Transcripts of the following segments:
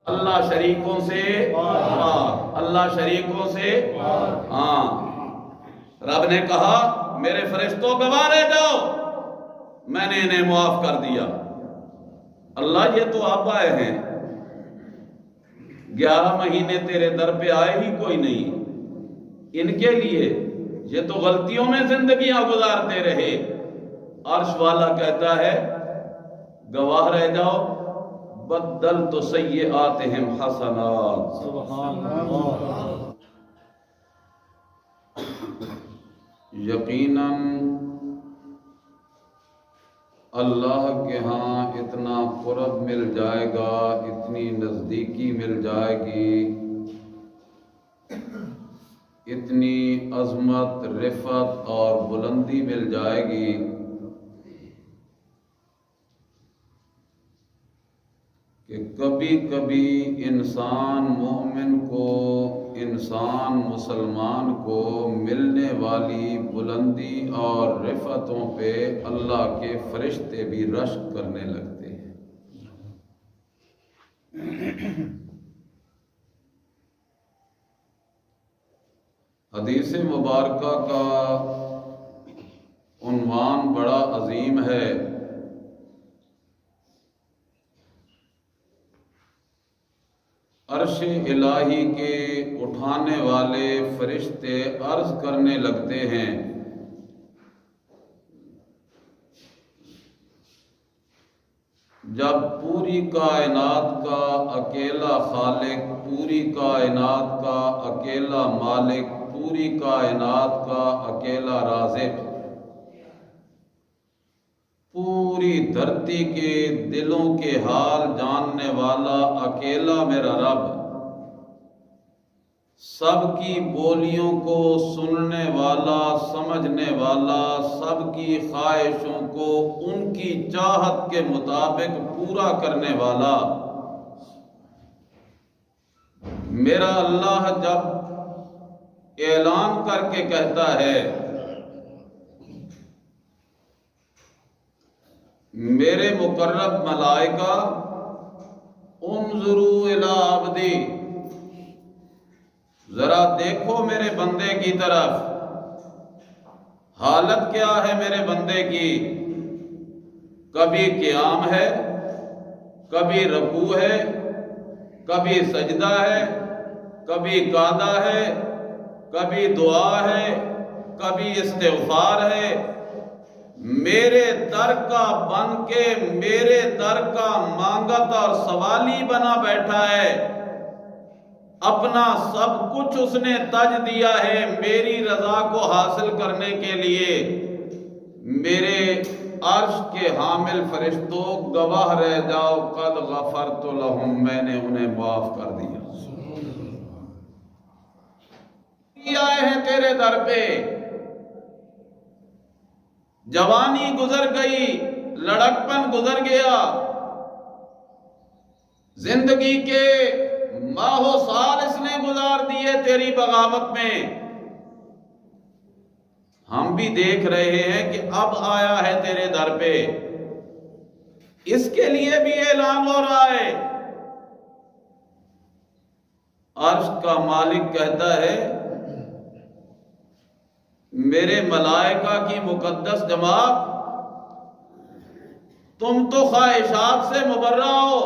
اللہ شریکوں سے پاک، اللہ شریکوں سے ہاں۔ رب نے کہا میرے فرشتوں گواہ رہ جاؤ، میں نے انہیں معاف کر دیا۔ اللہ یہ تو آپ آئے ہیں، 11 مہینے تیرے در پہ آئے ہی کوئی نہیں، ان کے لیے یہ تو غلطیوں میں زندگیاں گزارتے رہے۔ عرش والا کہتا ہے گواہ رہ جاؤ، بدلت سیئاتہم حسنات۔ سبحان اللہ۔ یقیناً اللہ کے ہاں اتنا قرب مل جائے گا، اتنی نزدیکی مل جائے گی، اتنی عظمت، رفعت اور بلندی مل جائے گی کہ کبھی کبھی انسان مومن کو، انسان مسلمان کو ملنے والی بلندی اور رفعتوں پہ اللہ کے فرشتے بھی رشک کرنے لگتے ہیں۔ حدیث مبارکہ کا عنوان بڑا عظیم ہے، عرش الہی کے اٹھانے والے فرشتے عرض کرنے لگتے ہیں جب پوری کائنات کا اکیلا خالق، پوری کائنات کا اکیلا مالک، پوری کائنات کا اکیلا رازق، پوری دھرتی کے دلوں کے حال جاننے والا اکیلا میرا رب، سب کی بولیوں کو سننے والا، سمجھنے والا، سب کی خواہشوں کو ان کی چاہت کے مطابق پورا کرنے والا میرا اللہ جب اعلان کر کے کہتا ہے میرے مقرب ملائکہ انظروا الی عبدی، ذرا دیکھو میرے بندے کی طرف، حالت کیا ہے میرے بندے کی، کبھی قیام ہے، کبھی رکوع ہے، کبھی سجدہ ہے، کبھی قعدہ ہے، کبھی دعا ہے، کبھی استغفار ہے، میرے در کا بن کے میرے در کا مانگت اور سوالی بنا بیٹھا ہے، اپنا سب کچھ اس نے تج دیا ہے میری رضا کو حاصل کرنے کے لیے۔ میرے عرش کے حامل فرشتوں گواہ رہ جاؤ، قد غفرت لہم، میں نے انہیں معاف کر دیا۔ آئے ہیں تیرے در پہ، جوانی گزر گئی، لڑکپن گزر گیا، زندگی کے ماہ و سال اس نے گزار دیے تیری بغاوت میں، ہم بھی دیکھ رہے ہیں کہ اب آیا ہے تیرے در پہ، اس کے لیے بھی اعلان ہو رہا ہے۔ عرش کا مالک کہتا ہے میرے ملائکہ کی مقدس جماعت، تم تو خواہشات سے مبرہ ہو،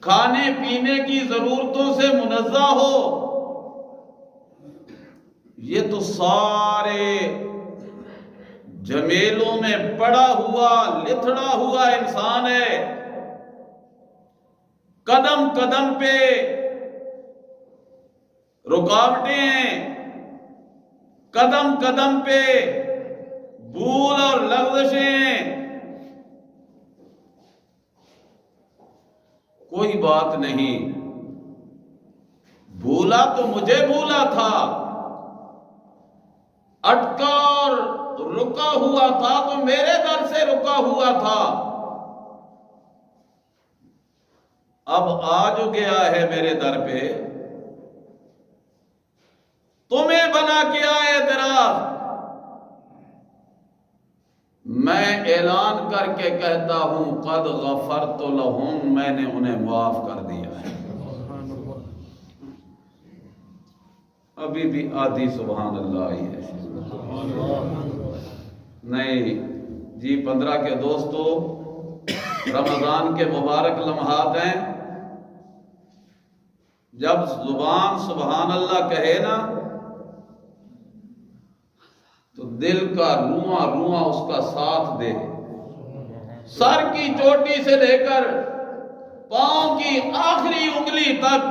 کھانے پینے کی ضرورتوں سے منزہ ہو، یہ تو سارے جمیلوں میں پڑا ہوا لتھڑا ہوا انسان ہے، قدم قدم پہ رکاوٹیں ہیں، قدم قدم پہ بھول اور لغزشیں، کوئی بات نہیں، بھولا تو مجھے بھولا تھا، اٹکا اور رکا ہوا تھا تو میرے در سے رکا ہوا تھا، اب آ جو گیا ہے میرے در پہ، تمہیں بنا کے آئے اعتراف، میں اعلان کر کے کہتا ہوں قد غفرت لہم، میں نے انہیں معاف کر دیا ہے۔ ابھی بھی آدھی سبحان اللہ ہی ہے۔ نہیں جی 15 کے دوستو، رمضان کے مبارک لمحات ہیں، جب زبان سبحان اللہ کہے نا تو دل کا رواں رواں اس کا ساتھ دے، سر کی چوٹی سے لے کر پاؤں کی آخری انگلی تک،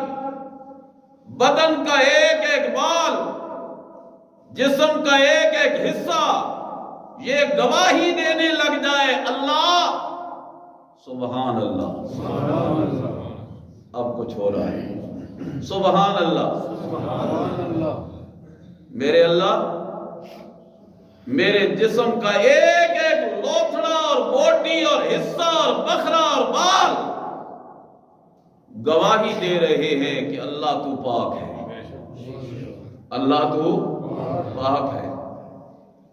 بدن کا ایک ایک بال، جسم کا ایک ایک حصہ یہ گواہی دینے لگ جائے اللہ سبحان اللہ۔ اب کچھ ہو رہا ہے، سبحان اللہ۔ میرے اللہ میرے جسم کا ایک ایک لوتھڑا اور بوٹی اور حصہ اور بخرا اور بال گواہی دے رہے ہیں کہ اللہ تو پاک ہے، اللہ تو پاک ہے،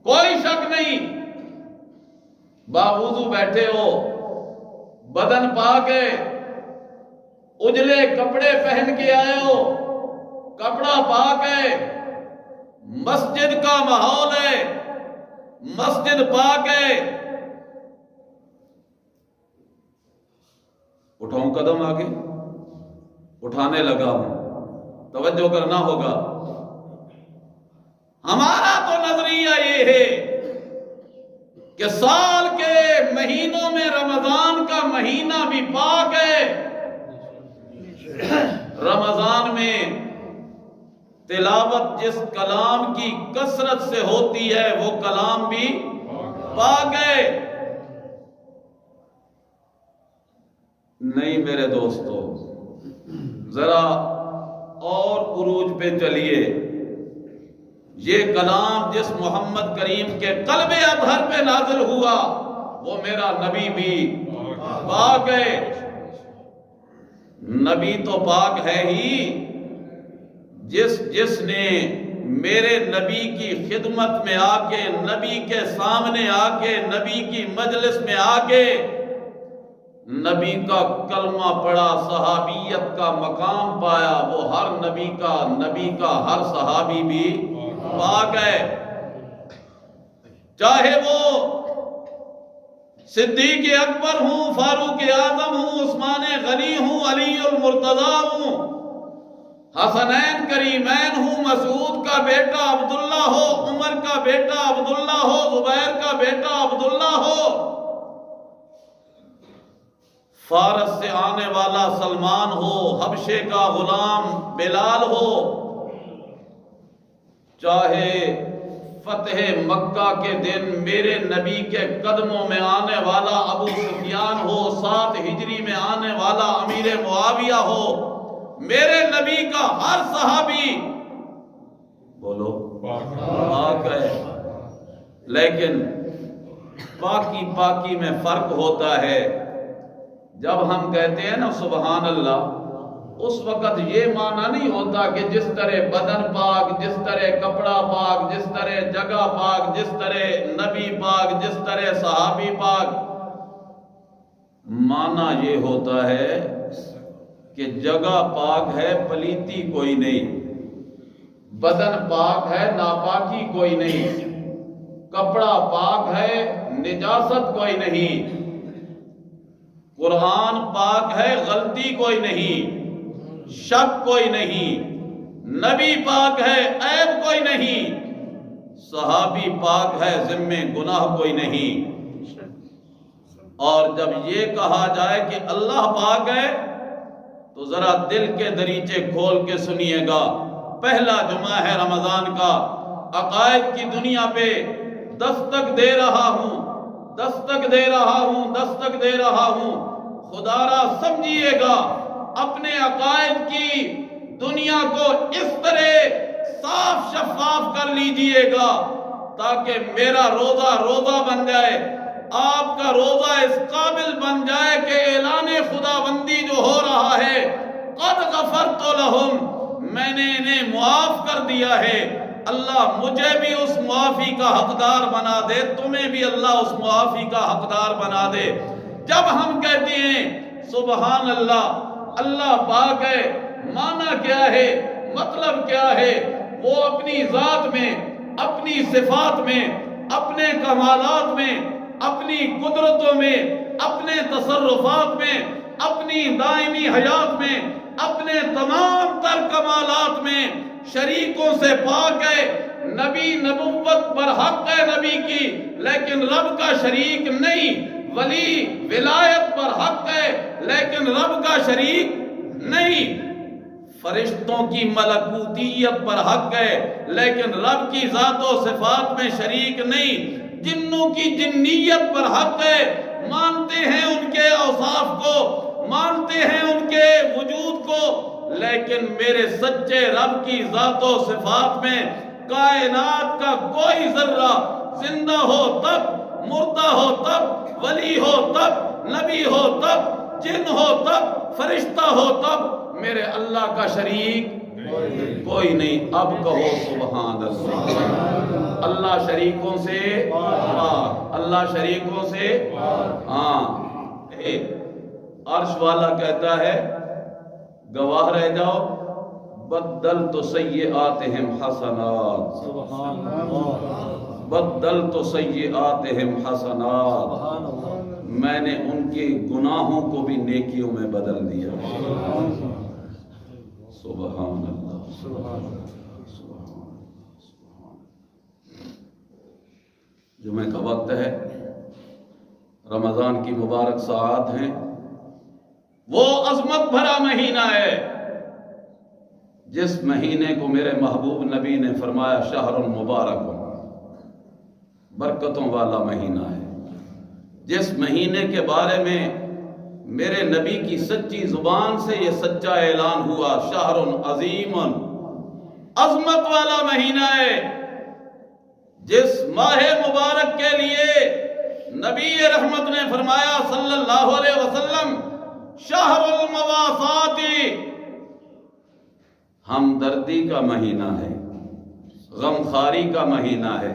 کوئی شک نہیں۔ باوضو بیٹھے ہو، بدن پاک ہے، اجلے کپڑے پہن کے آئے ہو، کپڑا پاک ہے، مسجد کا ماحول ہے، مسجد پاک ہے۔ اٹھاؤں قدم آگے، اٹھانے لگا ہوں، توجہ کرنا ہوگا۔ ہمارا تو نظریہ یہ ہے کہ سال کے مہینوں میں رمضان کا مہینہ بھی پاک ہے، رمضان میں تلاوت جس کلام کی کثرت سے ہوتی ہے وہ کلام بھی پاک ہے۔ نہیں میرے دوستو، ذرا اور عروج پہ چلیے۔ یہ کلام جس محمد کریم کے قلب اطہر پہ نازل ہوا وہ میرا نبی بھی پاک ہے۔ نبی تو پاک ہے ہی، جس نے میرے نبی کی خدمت میں آ کے، نبی کے سامنے آ کے، نبی کی مجلس میں آ کے نبی کا کلمہ پڑھا، صحابیت کا مقام پایا، وہ ہر نبی کا ہر صحابی بھی پاک ہے، چاہے وہ صدیق اکبر ہوں، فاروق اعظم ہوں، عثمان غنی ہوں، علی المرتضی ہوں، حسنین کریمین ہوں، مسعود کا بیٹا عبداللہ ہو، عمر کا بیٹا عبداللہ ہو، زبیر کا بیٹا عبداللہ ہو، فارس سے آنے والا سلمان ہو، حبشے کا غلام بلال ہو، چاہے فتح مکہ کے دن میرے نبی کے قدموں میں آنے والا ابو سفیان ہو، 7 ہجری میں آنے والا امیر معاویہ ہو، میرے نبی کا ہر صحابی بولو پاک ہے۔ لیکن پاکی میں فرق ہوتا ہے۔ جب ہم کہتے ہیں نا سبحان اللہ، اس وقت یہ معنی نہیں ہوتا کہ جس طرح بدن پاک، جس طرح کپڑا پاک، جس طرح جگہ پاک، جس طرح نبی پاک، جس طرح صحابی پاک۔ معنی یہ ہوتا ہے کہ جگہ پاک ہے، پلیتی کوئی نہیں، بدن پاک ہے، ناپاکی کوئی نہیں، کپڑا پاک ہے، نجاست کوئی نہیں، قرآن پاک ہے، غلطی کوئی نہیں، شک کوئی نہیں، نبی پاک ہے، عیب کوئی نہیں، صحابی پاک ہے، ذمہ گناہ کوئی نہیں۔ اور جب یہ کہا جائے کہ اللہ پاک ہے تو ذرا دل کے دریچے کھول کے سنیے گا۔ پہلا جمعہ ہے رمضان کا، عقائد کی دنیا پہ دستک دے رہا ہوں، دستک دے رہا ہوں، دستک دے رہا ہوں۔ خدا را سمجھیے گا، اپنے عقائد کی دنیا کو اس طرح صاف شفاف کر لیجئے گا تاکہ میرا روزہ بن جائے، آپ کا روزہ اس قابل بن جائے کہ اعلان خدا بندی جو ہو رہا ہے، قد غفرت لہم، میں نے انہیں معاف کر دیا ہے، اللہ مجھے بھی اس معافی کا حقدار بنا دے، تمہیں بھی اللہ اس معافی کا حقدار بنا دے۔ جب ہم کہتے ہیں سبحان اللہ، اللہ پاک ہے، معنی کیا ہے، مطلب کیا ہے؟ وہ اپنی ذات میں، اپنی صفات میں، اپنے کمالات میں، اپنی قدرتوں میں، اپنے تصرفات میں، اپنی دائمی حیات میں، اپنے تمام تر کمالات میں شریکوں سے پاک ہے۔ نبی نبوت پر حق ہے نبی کی، لیکن رب کا شریک نہیں۔ ولی ولایت پر حق ہے، لیکن رب کا شریک نہیں۔ فرشتوں کی ملکوتیت پر حق ہے، لیکن رب کی ذات و صفات میں شریک نہیں۔ جنوں کی جنیت پر حق ہے، مانتے ہیں ان کے اوصاف کو، مانتے ہیں ان کے وجود کو، لیکن میرے سچے رب کی ذات و صفات میں کائنات کا کوئی ذرہ زندہ ہو تب، مردہ ہو تب، ولی ہو تب، نبی ہو تب، جن ہو تب، فرشتہ ہو تب، میرے اللہ کا شریک کوئی نہیں۔ اب کہو سبحان اللہ۔ اللہ شریکوں سے پاک، اللہ شریکوں سے ہاں۔ عرش والا کہتا ہے گواہ رہ جاؤ، بدلت سیئاتہم حسنات، سبحان اللہ، بدلت سیئاتہم حسنات، سبحان اللہ، میں نے ان کے گناہوں کو بھی نیکیوں میں بدل دیا۔ سبحان اللہ، سبحان اللہ۔ جمعہ کا وقت ہے، رمضان کی مبارک ساعات ہیں، وہ عظمت بھرا مہینہ ہے جس مہینے کو میرے محبوب نبی نے فرمایا شہر مبارک، برکتوں والا مہینہ ہے۔ جس مہینے کے بارے میں میرے نبی کی سچی زبان سے یہ سچا اعلان ہوا، شہر عظیم، عظمت والا مہینہ ہے، جس ماہ مبارک کے لیے نبی رحمت نے فرمایا صلی اللہ علیہ وسلم شہر المواسات، ہمدردی کا مہینہ ہے، غمخواری کا مہینہ ہے،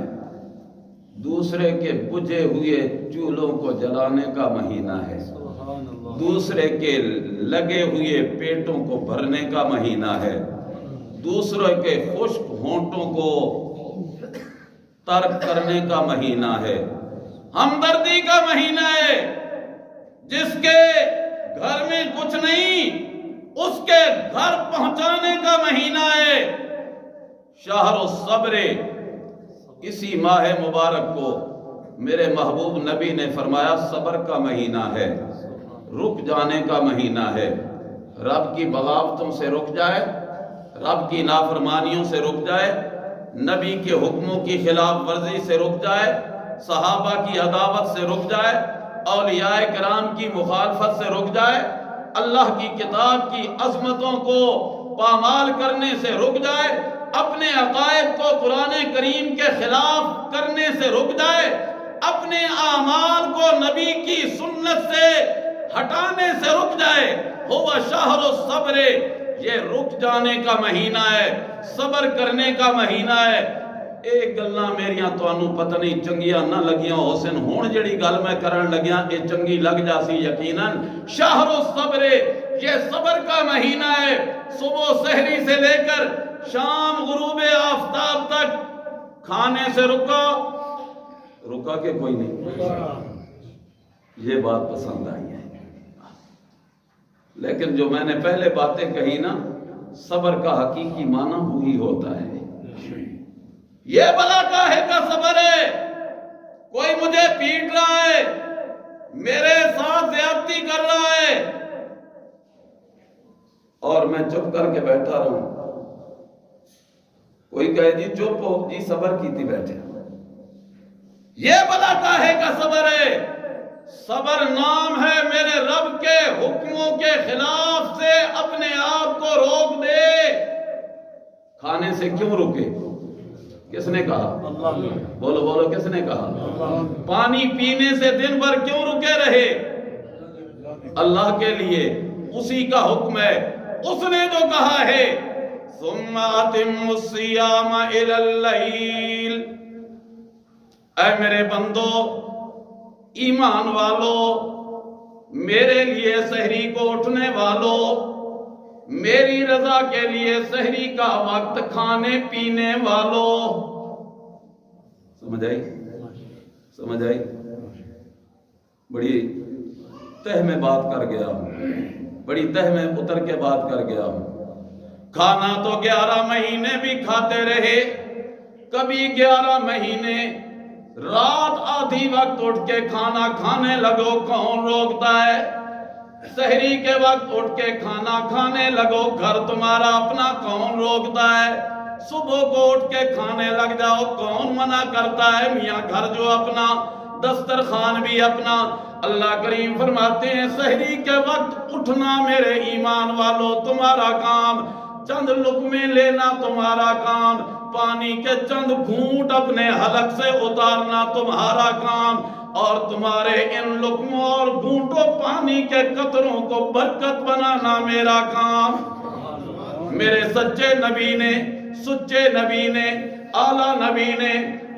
دوسرے کے بجھے ہوئے چولہوں کو جلانے کا مہینہ ہے، دوسرے کے لگے ہوئے پیٹوں کو بھرنے کا مہینہ ہے، دوسرے کے خشک ہونٹوں کو ترک کرنے کا مہینہ ہے، ہمدردی کا مہینہ ہے۔ جس کے گھر میں کچھ نہیں اس کے گھر پہنچانے کا مہینہ ہے، شہر الصبر۔ اسی ماہ مبارک کو میرے محبوب نبی نے فرمایا صبر کا مہینہ ہے، رک جانے کا مہینہ ہے، رب کی بغاوتوں سے رک جائے، رب کی نافرمانیوں سے رک جائے، نبی کے حکموں کی خلاف ورزی سے رک جائے، صحابہ کی عداوت سے رک جائے، اولیاء کرام کی مخالفت سے رک جائے، اللہ کی کتاب کی عظمتوں کو پامال کرنے سے رک جائے، اپنے عقائد کو قرآن کریم کے خلاف کرنے سے رک جائے، اپنے اعمال کو نبی کی سنت سے ہٹانے سے رک جائے۔ ہوا شہر الصبر، یہ رک جانے کا مہینہ ہے، صبر کرنے کا مہینہ ہے۔ ایک گلاں میریاں توانوں پتہ نہیں چنگیاں نہ لگیاں حسن، ہون جڑی گل میں کرن لگیاں اے چنگی لگ جاسی یقیناً۔ شہر الصبر، یہ صبر کا مہینہ ہے۔ صبح سحری سے لے کر شام غروب آفتاب تک کھانے سے رکا کہ کوئی نہیں؟ یہ بات پسند آئی ہے۔ لیکن جو میں نے پہلے باتیں کہی نا، صبر کا حقیقی معنی وہی ہوتا ہے۔ یہ بلا کاہے کا صبر ہے؟ کوئی مجھے پیٹ رہا ہے، میرے ساتھ زیادتی کر رہا ہے اور میں چپ کر کے بیٹھا رہوں۔ کوئی کہے جی چپ ہو، جی صبر کی تھی بیٹھے۔ یہ بلا کاہے کا صبر ہے؟ صبر نام ہے میرے رب کے حکموں کے خلاف سے اپنے آپ کو روک دے۔ کھانے سے کیوں رکے؟ کس نے کہا؟ اللہ نے۔ بولو بولو، کس نے کہا؟ پانی پینے سے دن بھر کیوں رکے رہے؟ اللہ کے لیے، اسی کا حکم ہے۔ اس نے جو کہا ہے ثم اتم الصیام الی اللیل، اے میرے بندو، ایمان والو، میرے لیے سحری کو اٹھنے والو، میری رضا کے لیے سحری کا وقت کھانے پینے والو. سمجھ آئی؟ سمجھ آئی؟ بڑی تہ میں بات کر گیا ہوں، بڑی تہ میں اتر کے بات کر گیا ہوں. کھانا تو 11 مہینے بھی کھاتے رہے، کبھی 11 مہینے رات آدھی وقت اٹھ کے کھانا کھانے لگو، کون روکتا ہے؟ سحری کے وقت اٹھ کے کھانا کھانے لگو، گھر تمہارا اپنا، کون روکتا ہے؟ صبح کو اٹھ کے کھانے لگ جاؤ، کون منع کرتا ہے؟ میاں گھر جو اپنا، دسترخوان بھی اپنا. اللہ کریم فرماتے ہیں سحری کے وقت اٹھنا میرے ایمان والو تمہارا کام، چند لقمے لینا تمہارا کام، پانی کے چند گھونٹ اپنے حلق سے اتارنا تمہارا کام، اور تمہارے ان لقموں اور گھونٹوں پانی کے قطروں کو برکت بنانا میرا کام. میرے سچے نبی نے، سچے نبی نے، اعلیٰ نبی نے،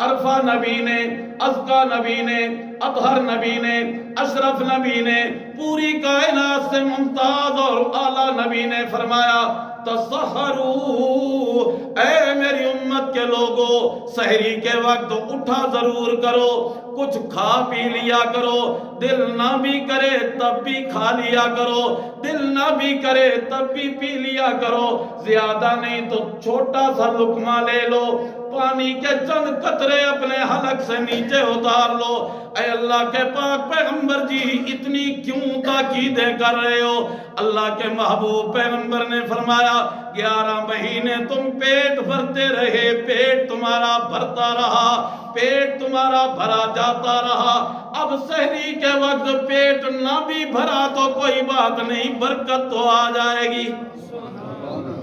عرفہ نبی نے، ازکا نبی نے، اطہر نبی نے، اشرف نبی نے، پوری کائنات سے ممتاز اور اعلیٰ نبی نے فرمایا تسحروا، اے میری امت کے لوگو، سحری کے وقت اٹھا ضرور کرو، کچھ کھا پی لیا کرو، دل نہ بھی کرے تب بھی کھا لیا کرو، دل نہ بھی کرے تب بھی پی لیا کرو، زیادہ نہیں تو چھوٹا سا لقمہ لے لو، پانی کے چند قطرے اپنے حلق سے نیچے اتار لو. اے اللہ کے پاک پیغمبر جی اتنی کیوں تاکیدیں کر رہے ہو؟ اللہ کے محبوب پیغمبر نے فرمایا 11 مہینے تم پیٹ بھرتے رہے، پیٹ تمہارا بھرتا رہا، پیٹ تمہارا بھرا جاتا رہا، اب سحری کے وقت پیٹ نہ بھی بھرا تو کوئی بات نہیں، برکت تو آ جائے گی.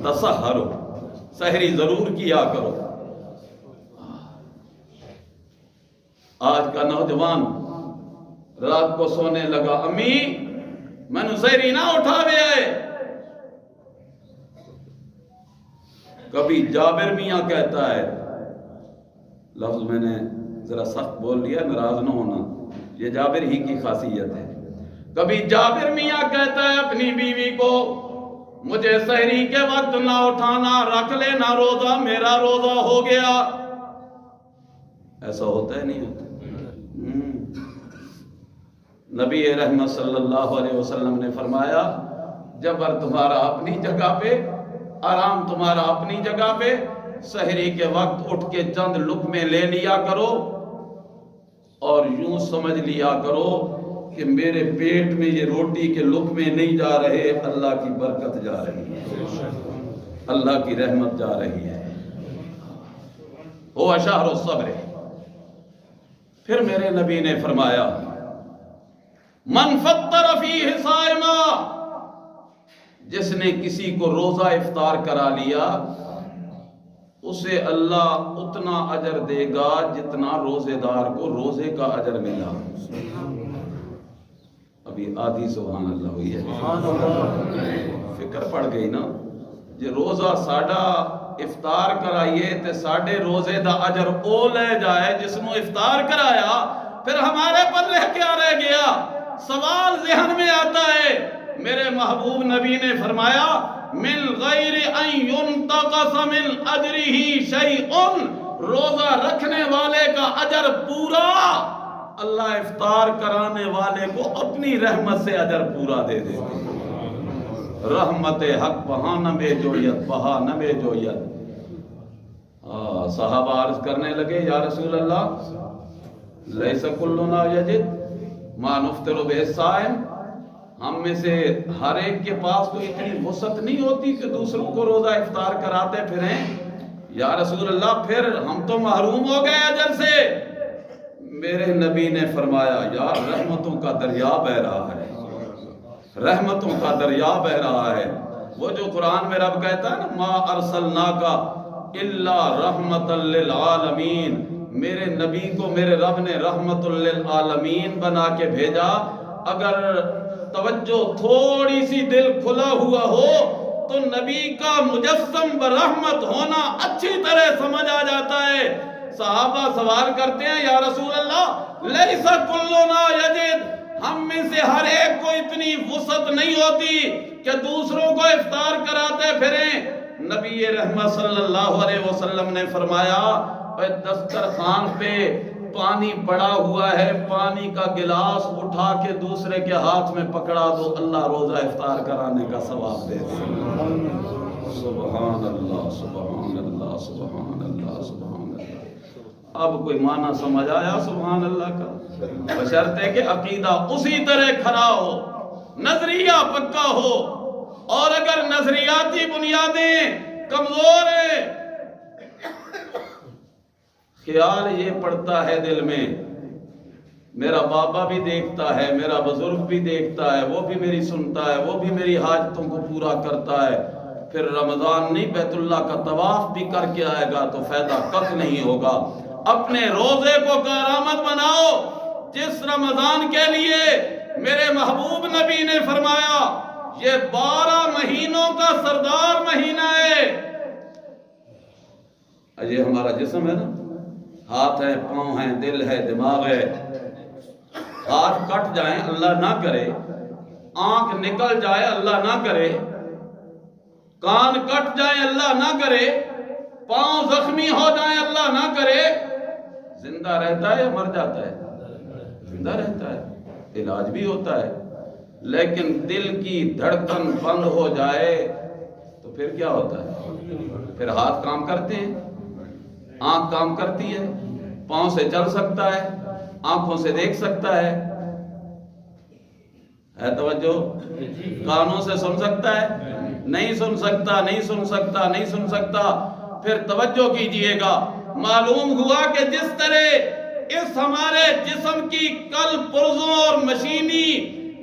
تسحرو، سحری ضرور کیا کرو. آج کا نوجوان رات کو سونے لگا، امی میں نے سحری نہ اٹھا بھی آئے. کبھی جابر میاں کہتا ہے، لفظ میں نے ذرا سخت بول لیا، ناراض نہ ہونا، یہ جابر ہی کی خاصیت ہے. کبھی جابر میاں کہتا ہے اپنی بیوی کو، مجھے سحری کے وقت نہ اٹھانا، رکھ لینا روزہ، میرا روزہ ہو گیا. ایسا ہوتا ہے نہیں ہوتا؟ نبی رحمت صلی اللہ علیہ وسلم نے فرمایا جبر تمہارا اپنی جگہ پہ، آرام تمہارا اپنی جگہ پہ، سحری کے وقت اٹھ کے چند لقمے لے لیا کرو اور یوں سمجھ لیا کرو کہ میرے پیٹ میں یہ روٹی کے لقمے نہیں جا رہے، اللہ کی برکت جا رہی ہے، اللہ کی رحمت جا رہی ہے. ہوا شہر الصبر. پھر میرے نبی نے فرمایا من فطر فیہ صائما، جس نے کسی کو روزہ افطار کرا لیا اسے اللہ اتنا اجر دے گا جتنا روزے دار کو روزے کا اجر ملا. ابھی آدھی سبحان اللہ ہوئی ہے، فکر پڑ گئی نا جی روزہ ساڈا افطار کرائیے تے ساڈے روزے دا اجر او لے جائے جس نو افطار کرایا، پھر ہمارے پلے کیا رہ گیا؟ سوال ذہن میں آتا ہے. میرے محبوب نبی نے فرمایا من غیر ان ينتقص من اجرہ شیء، روزہ رکھنے والے کا اجر پورا، اللہ افطار کرانے والے کو اپنی رحمت سے اجر پورا دے دے. رحمت حق وہاں نہ بے جویت، وہاں نہ بے جویت. صحابہ عرض کرنے لگے یا رسول اللہ لیس کلنا یجد ما نفطر بہ الصائم، ہم میں سے ہر ایک کے پاس تو اتنی وسعت نہیں ہوتی کہ دوسروں کو روزہ افطار کراتے پھریں. یا رسول اللہ پھر ہم تو محروم ہو گئے اجر سے. میرے نبی نے فرمایا یار رحمتوں کا دریا بہ رہا ہے، رحمتوں کا دریا بہ رہا ہے. وہ جو قرآن میں رب کہتا ہے نا ما ارسلناک الا رحمت للعالمین، میرے نبی کو میرے رب نے رحمت للعالمین بنا کے بھیجا. اگر توجہ تھوڑی سی دل کھلا ہوا ہو تو نبی کا مجسم برحمت ہونا اچھی طرح سمجھ آ جاتا ہے۔ صحابہ سوال کرتے ہیں یا رسول اللہ لیس کلنا یجد، ہم میں سے ہر ایک کو اتنی وسعت نہیں ہوتی کہ دوسروں کو افطار کراتے پھریں۔ نبی رحمت صلی اللہ علیہ وسلم نے فرمایا دسترخوان پہ پانی پڑا ہوا ہے، پانی کا گلاس اٹھا کے دوسرے کے ہاتھ میں پکڑا دو، اللہ روزہ افطار کرانے کا ثواب دے دے۔ سبحان اللہ سبحان اللہ سبحان اللہ سبحان اللہ۔ اب کوئی معنی سمجھ آیا سبحان اللہ کا؟ بشرطے کہ عقیدہ اسی طرح کھڑا ہو، نظریہ پکا ہو، اور اگر نظریاتی بنیادیں کمزور ہیں، خیال یہ پڑتا ہے دل میں میرا بابا بھی دیکھتا ہے، میرا بزرگ بھی دیکھتا ہے، وہ بھی میری سنتا ہے، وہ بھی میری حاجتوں کو پورا کرتا ہے، پھر رمضان نہیں بیت اللہ کا طواف بھی کر کے آئے گا تو فائدہ کچھ نہیں ہوگا۔ اپنے روزے کو کارآمد بناؤ، جس رمضان کے لیے میرے محبوب نبی نے فرمایا یہ 12 مہینوں کا سردار مہینہ ہے۔ یہ ہمارا جسم ہے نا، ہاتھ ہے، پاؤں ہیں، دل ہے، دماغ ہے، ہاتھ کٹ جائیں اللہ نہ کرے، آنکھ نکل جائے اللہ نہ کرے، کان کٹ جائیں اللہ نہ کرے، پاؤں زخمی ہو جائیں اللہ نہ کرے، زندہ رہتا ہے یا مر جاتا ہے؟ زندہ رہتا ہے، علاج بھی ہوتا ہے، لیکن دل کی دھڑکن بند ہو جائے تو پھر کیا ہوتا ہے؟ پھر ہاتھ کام کرتے ہیں، آنکھ کام کرتی ہے، پاؤں سے چل سکتا ہے، آنکھوں سے دیکھ سکتا ہے توجہ؟ کانوں سے سن سکتا ہے؟ نہیں سن سکتا، نہیں سن سکتا، نہیں سن سکتا۔ پھر توجہ کیجئے گا، معلوم ہوا کہ جس طرح اس ہمارے جسم کی کل پرزوں اور مشینی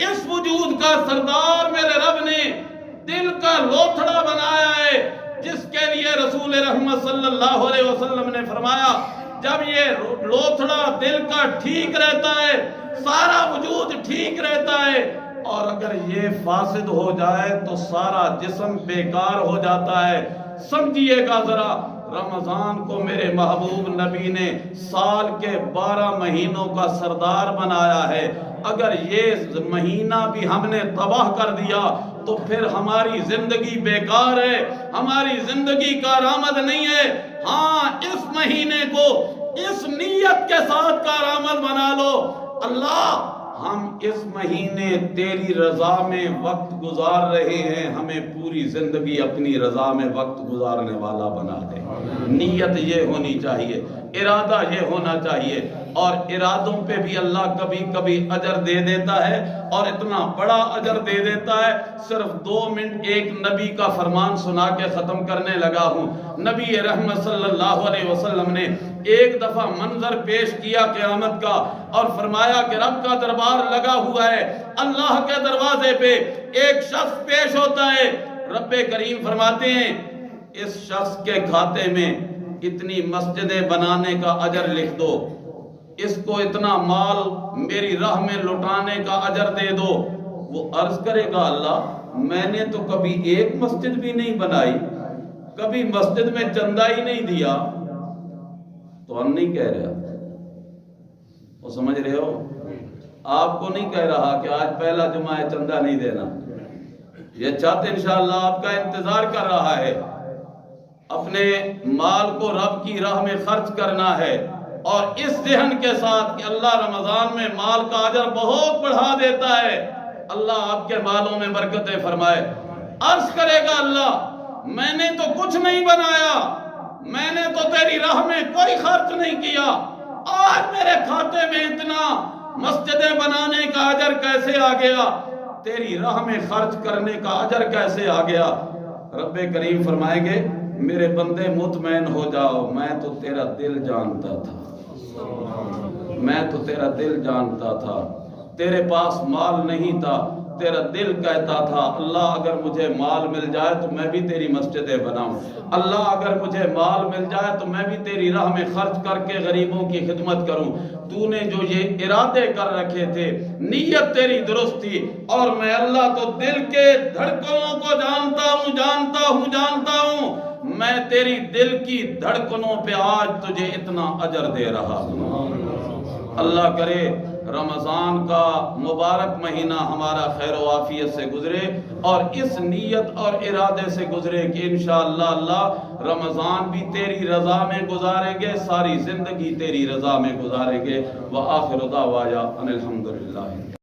اس وجود کا سردار میرے رب نے دل کا لوتھڑا بنایا ہے، جس کے لیے رسول رحمت صلی اللہ علیہ وسلم نے فرمایا جب یہ لوتھڑا دل کا ٹھیک رہتا ہے سارا وجود ٹھیک رہتا ہے، اور اگر یہ فاسد ہو جائے تو سارا جسم بیکار ہو جاتا ہے۔ سمجھیے گا ذرا، رمضان کو میرے محبوب نبی نے سال کے 12 مہینوں کا سردار بنایا ہے، اگر یہ مہینہ بھی ہم نے تباہ کر دیا تو پھر ہماری زندگی بیکار ہے، ہماری زندگی کارآمد نہیں ہے۔ ہاں، اس مہینے کو اس نیت کے ساتھ کارآمد بنا لو، اللہ ہم اس مہینے تیری رضا میں وقت گزار رہے ہیں، ہمیں پوری زندگی اپنی رضا میں وقت گزارنے والا بنا دے۔ نیت یہ ہونی چاہیے، ارادہ یہ ہونا چاہیے، اور ارادوں پہ بھی اللہ کبھی کبھی اجر دے دیتا ہے، اور اتنا بڑا اجر دے دیتا ہے۔ صرف 2 منٹ ایک نبی کا فرمان سنا کے ختم کرنے لگا ہوں۔ نبی رحمت صلی اللہ علیہ وسلم نے ایک دفعہ منظر پیش کیا قیامت کا، اور فرمایا کہ رب کا دربار لگا ہوا ہے، اللہ کے دروازے پہ ایک شخص پیش ہوتا ہے، رب کریم فرماتے ہیں اس شخص کے کھاتے میں اتنی مسجدیں بنانے کا اجر لکھ دو، اس کو اتنا مال میری راہ میں لٹانے کا اجر دے دو۔ وہ عرض کرے گا اللہ میں نے تو کبھی ایک مسجد بھی نہیں بنائی، کبھی مسجد میں چندہ ہی نہیں دیا، تو ہم نہیں کہہ رہا، وہ سمجھ رہے ہو، آپ کو نہیں کہہ رہا کہ آج پہلا جمعہ ہے چندہ نہیں دینا، یہ چاہتے انشاءاللہ آپ کا انتظار کر رہا ہے، اپنے مال کو رب کی راہ میں خرچ کرنا ہے، اور اس ذہن کے ساتھ کہ اللہ رمضان میں مال کا اجر بہت بڑھا دیتا ہے، اللہ آپ کے مالوں میں برکتیں فرمائے۔ عرض کرے گا اللہ میں نے تو کچھ نہیں بنایا، میں نے تو تیری راہ میں کوئی خرچ نہیں کیا، آج میرے کھاتے میں اتنا مسجدیں بنانے کا اجر کیسے آ گیا، تیری راہ میں خرچ کرنے کا اجر کیسے آ گیا؟ رب کریم فرمائیں گے میرے بندے مطمئن ہو جاؤ، میں تو تیرا دل جانتا تھا، میں تو تیرا دل جانتا تھا، تیرے پاس مال نہیں تھا، تیرا دل کہتا تھا اللہ اگر مجھے مال مل جائے تو میں بھی تیری مسجدیں بناؤں، اللہ اگر مجھے مال مل جائے تو میں بھی تیری راہ میں خرچ کر کے غریبوں کی خدمت کروں۔ تو نے جو یہ ارادے کر رکھے تھے، نیت تیری درست تھی، اور میں اللہ تو دل کے دھڑکنوں کو جانتا جانتا ہوں میں تیری دل کی دھڑکنوں پہ آج تجھے اتنا اجر دے رہا ہوں۔ اللہ کرے رمضان کا مبارک مہینہ ہمارا خیر و عافیت سے گزرے اور اس نیت اور ارادے سے گزرے کہ انشاءاللہ اللہ رمضان بھی تیری رضا میں گزاریں گے، ساری زندگی تیری رضا میں گزاریں گے۔ وآخر دعوانا ان الحمدللہ۔